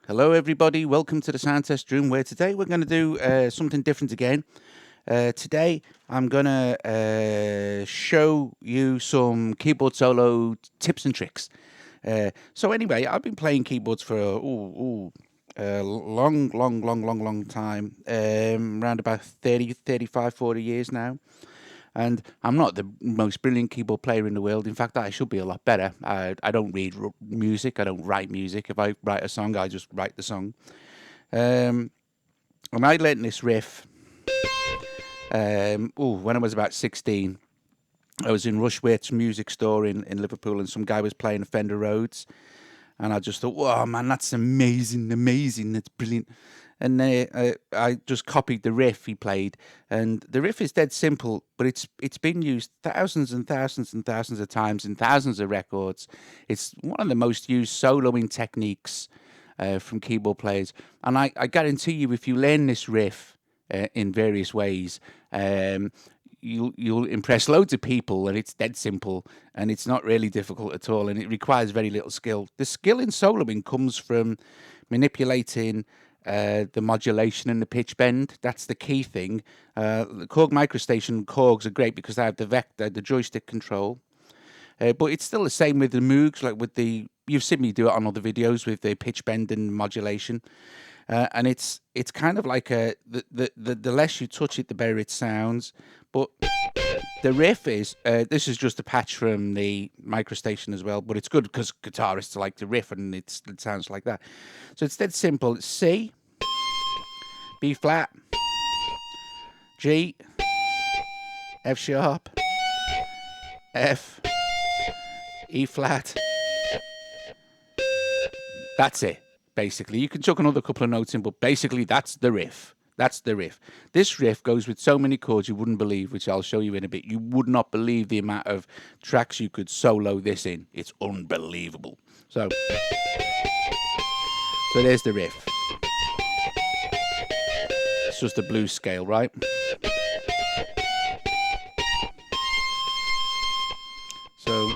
Hello, everybody. Welcome to the sound test room, where today we're going to do something different again. Today, I'm going to show you some keyboard solo tips and tricks. So anyway, I've been playing keyboards for a long time, around about 30, 35, 40 years now. And I'm not the most brilliant keyboard player in the world. In fact, I should be a lot better. I don't read music. I don't write music. If I write a song, I just write the song. And I learnt this riff when I was about 16. I was in Rushworth's music store in Liverpool, and some guy was playing a Fender Rhodes. And I just thought, "Wow, man, that's amazing, that's brilliant." And I just copied the riff he played, and the riff is dead simple, but it's been used thousands and thousands and thousands of times in thousands of records. It's one of the most used soloing techniques from keyboard players, and I guarantee you, if you learn this riff in various ways, you'll impress loads of people, and it's dead simple, and it's not really difficult at all, and it requires very little skill. The skill in soloing comes from manipulating the modulation and the pitch bend. That's the key thing. The Korg MicroStation Korgs are great because they have the vector, the joystick control. But it's still the same with the Moogs, like with the, you've seen me do it on other videos with the pitch bend and modulation. And it's kind of like the less you touch it, the better it sounds. But the riff is, this is just a patch from the MicroStation as well, but it's good because guitarists like to riff, and it sounds like that. So it's dead simple. It's C, B flat, G, F sharp, F, E flat. That's it, basically. You can chuck another couple of notes in, but basically that's the riff. That's the riff. This riff goes with so many chords you wouldn't believe, which I'll show you in a bit. You would not believe the amount of tracks you could solo this in. It's unbelievable. So there's the riff. It's just a blues scale, right? So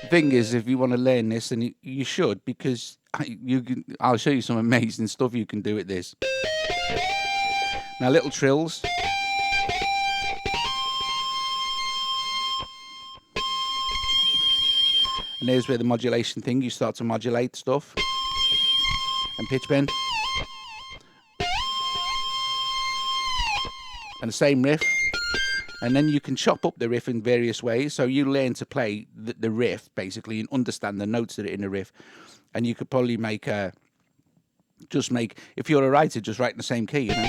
the thing is, if you want to learn this, and you should, because I'll show you some amazing stuff you can do with this. Now, little trills. And there's where the modulation thing, you start to modulate stuff. And pitch bend. And the same riff. And then you can chop up the riff in various ways. So you learn to play the riff, basically, and understand the notes that are in the riff. And you could probably make if you're a writer, just write in the same key, you know.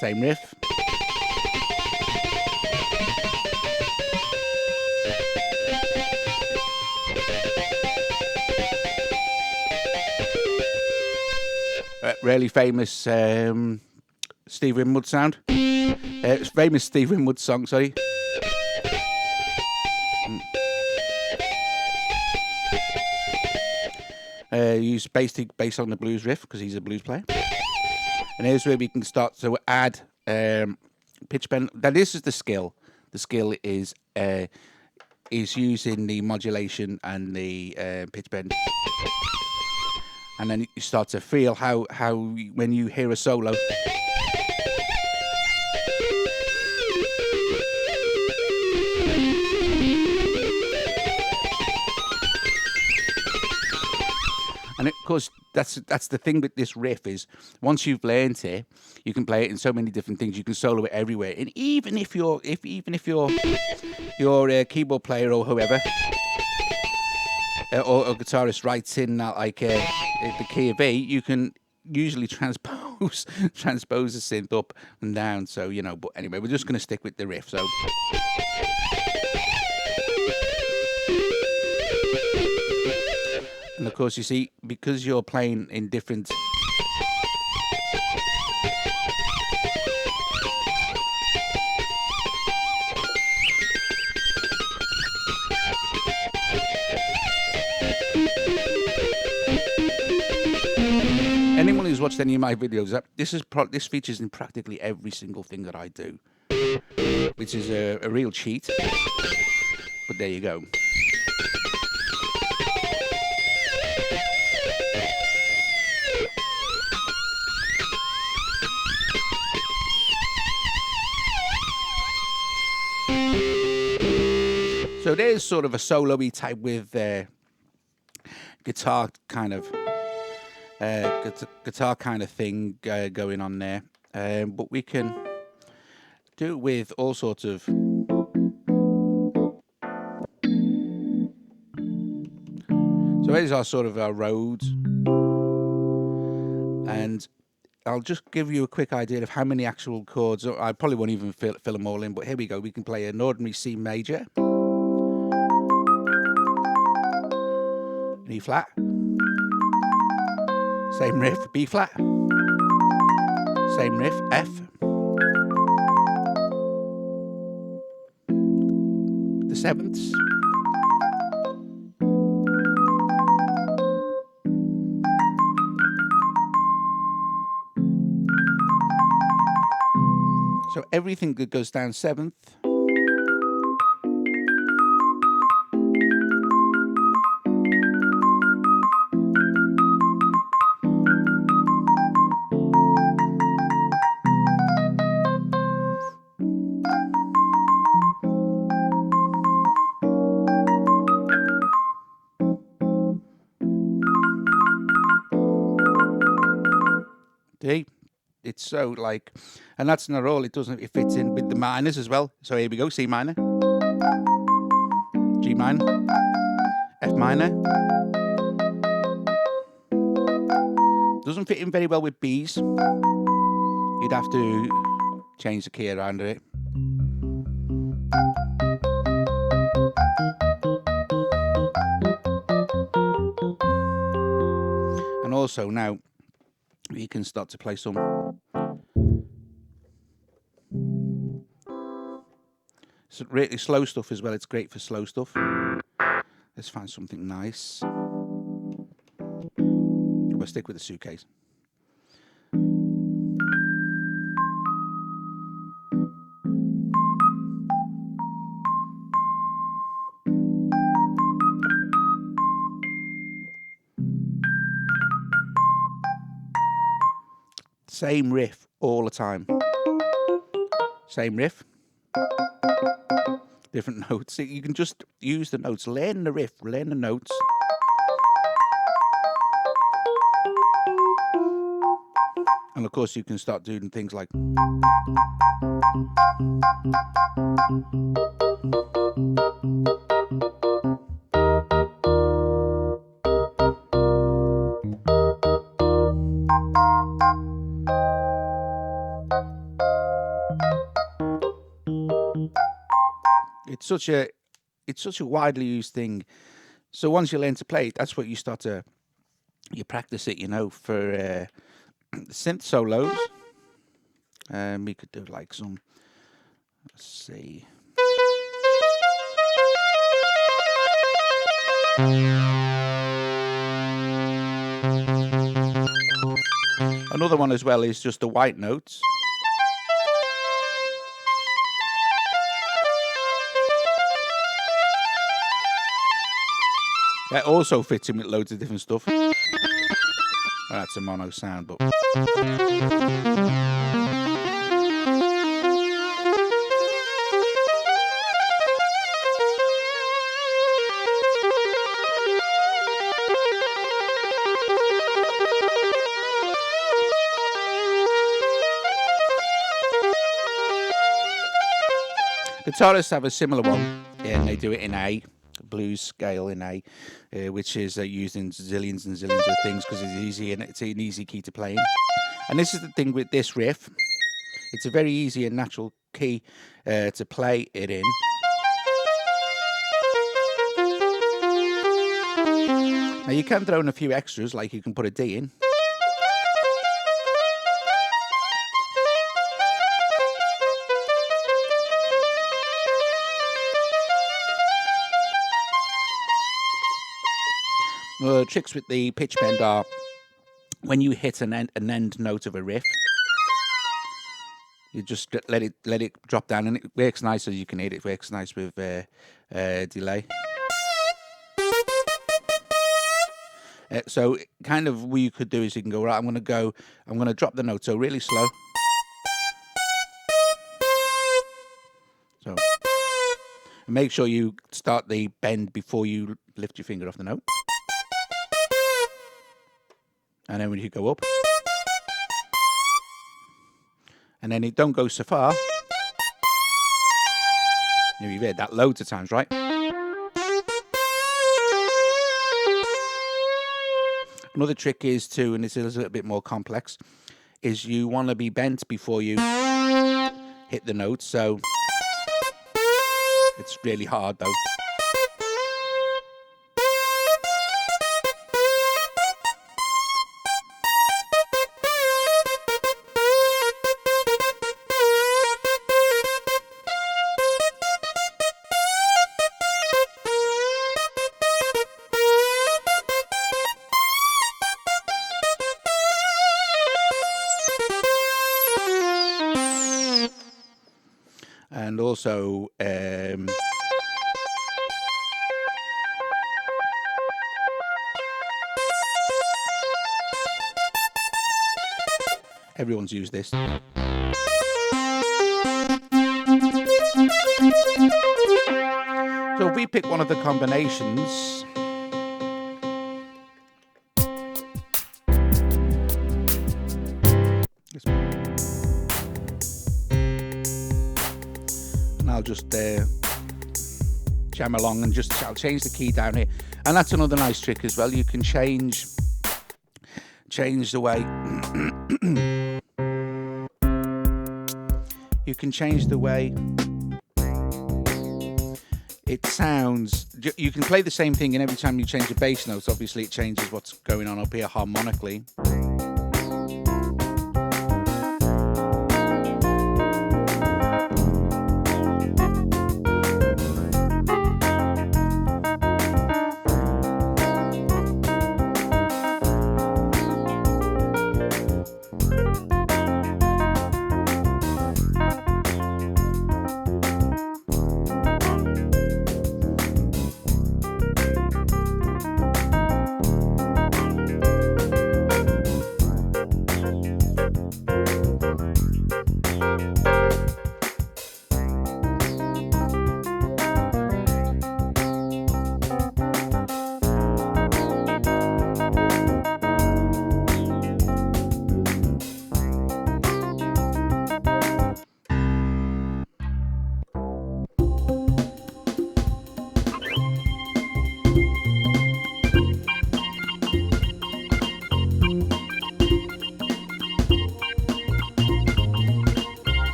Same riff. Really famous Steve Winwood sound. It's famous Steve Winwood song, sorry. Use based on the blues riff because he's a blues player. And here's where we can start to add pitch bend. Now this is the skill. The skill is using the modulation and the pitch bend. And then you start to feel how when you hear a solo. And of course, that's the thing with this riff is, once you've learned it, you can play it in so many different things. You can solo it everywhere, and even if you're a keyboard player or whoever, or a guitarist writes in like the key of E, you can usually transpose the synth up and down. So you know. But anyway, we're just going to stick with the riff. So. And of course, you see, because you're playing in different... Anyone who's watched any of my videos, this features in practically every single thing that I do, which is a real cheat, but there you go. So there's sort of a solo-y type with guitar kind of thing going on there, but we can do it with all sorts of. So these are sort of our roads, and I'll just give you a quick idea of how many actual chords. I probably won't even fill them all in, but here we go. We can play an ordinary C major, an E flat, same riff, B flat, same riff, F, the sevenths, so everything that goes down seventh. See? It's so like, and that's not all. It fits in with the minors as well. So here we go: C minor, G minor, F minor. Doesn't fit in very well with B's. You'd have to change the key around it. And also now you can start to play some really slow stuff as well. It's great for slow stuff. Let's find something nice. We'll stick with the suitcase. Same riff all the time. Same riff. Different notes. You can just use the notes. Learn the riff. Learn the notes. And of course you can start doing things like. It's such a widely used thing. So once you learn to play it, that's what you practice it, for synth solos. We could do like some, let's see. Another one as well is just the white notes. That also fits in with loads of different stuff. Well, that's a mono sound, but. Guitarists have a similar one, and they do it in A. Blues scale in A, which is used in zillions and zillions of things because it's easy and it's an easy key to play in. And this is the thing with this riff; it's a very easy and natural key to play it in. Now you can throw in a few extras, like you can put a D in. Tricks with the pitch bend are when you hit an end note of a riff, you just let it drop down, and it works nice, as you can hear. It works nice with delay. So kind of what you could do is you can go, right, I'm going to drop the note, so really slow. Make sure you start the bend before you lift your finger off the note. And then when you go up. And then it don't go so far. You've heard that loads of times, right? Another trick is to, and this is a little bit more complex, is you want to be bent before you hit the note. So it's really hard though. And also, everyone's used this. So if we pick one of the combinations, I'll just jam along and I'll change the key down here. And that's another nice trick as well. You can change the way you can change the way it sounds. You can play the same thing, and every time you change the bass notes, obviously it changes what's going on up here harmonically.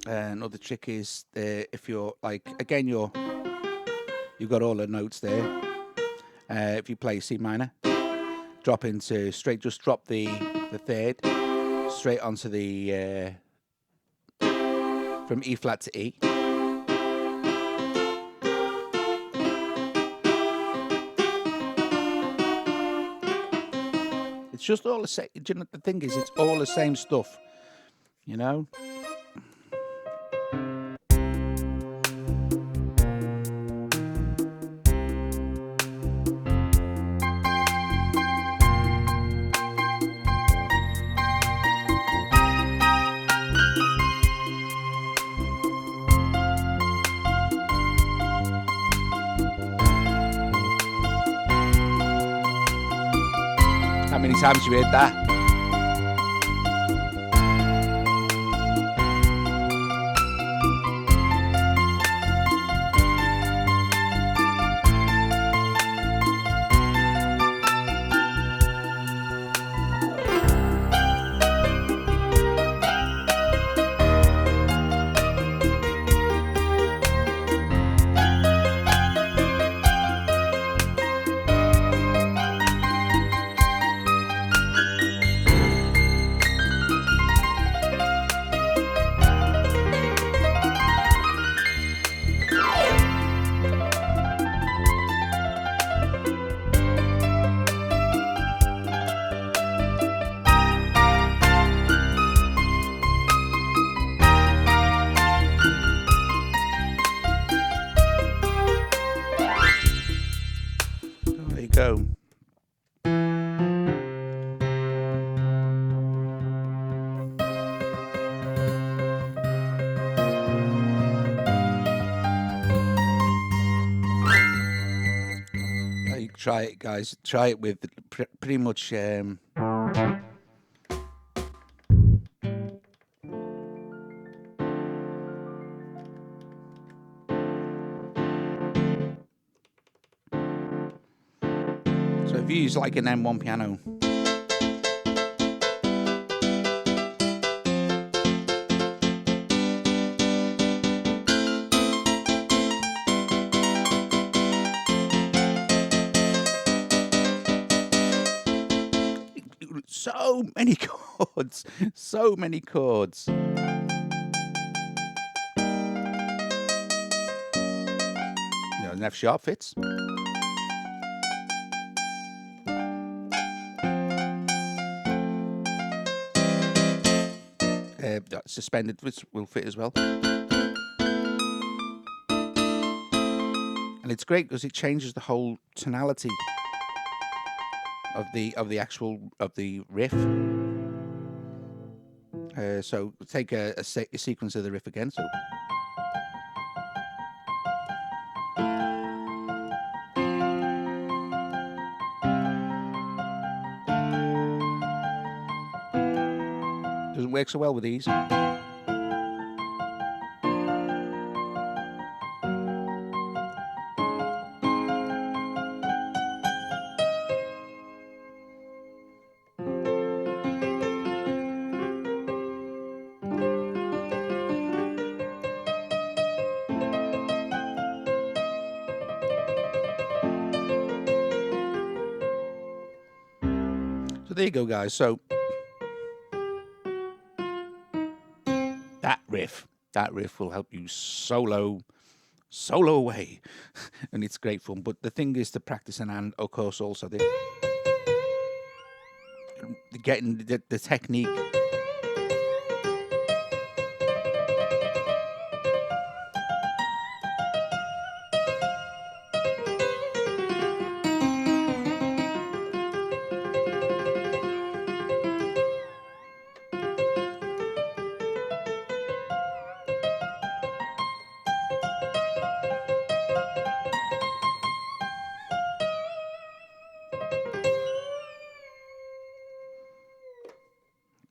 Another trick is if you're like, again, you've got all the notes there. If you play C minor, drop into straight, just drop the third straight onto the from E flat to E. It's just all the same. You know, the thing is, it's all the same stuff. You know. How many times you heard that? go. You try it, guys. Try it with pretty much. So if you use like an M1 piano. So many chords, so many chords. An F sharp fits. Suspended will fit as well. And it's great because it changes the whole tonality of the riff. So take a sequence of the riff again. So. Doesn't work so well with these. So there you go, guys. So that riff will help you solo away, and it's great fun. But the thing is to practice, and of course also getting the technique.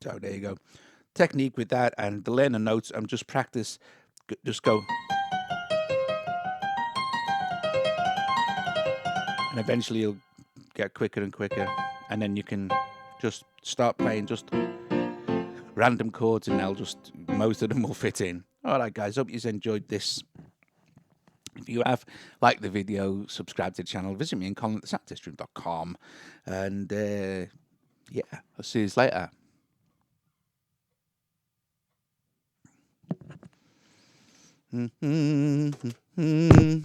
So there you go. Technique with that, and the learner notes, and just practice. Just go. And eventually you'll get quicker and quicker. And then you can just start playing just random chords, and most of them will fit in. All right, guys. Hope you've enjoyed this. If you have liked the video, subscribe to the channel, visit me in Colin at thesoundtestroom.com. And yeah, I'll see you later. Mm-hmm.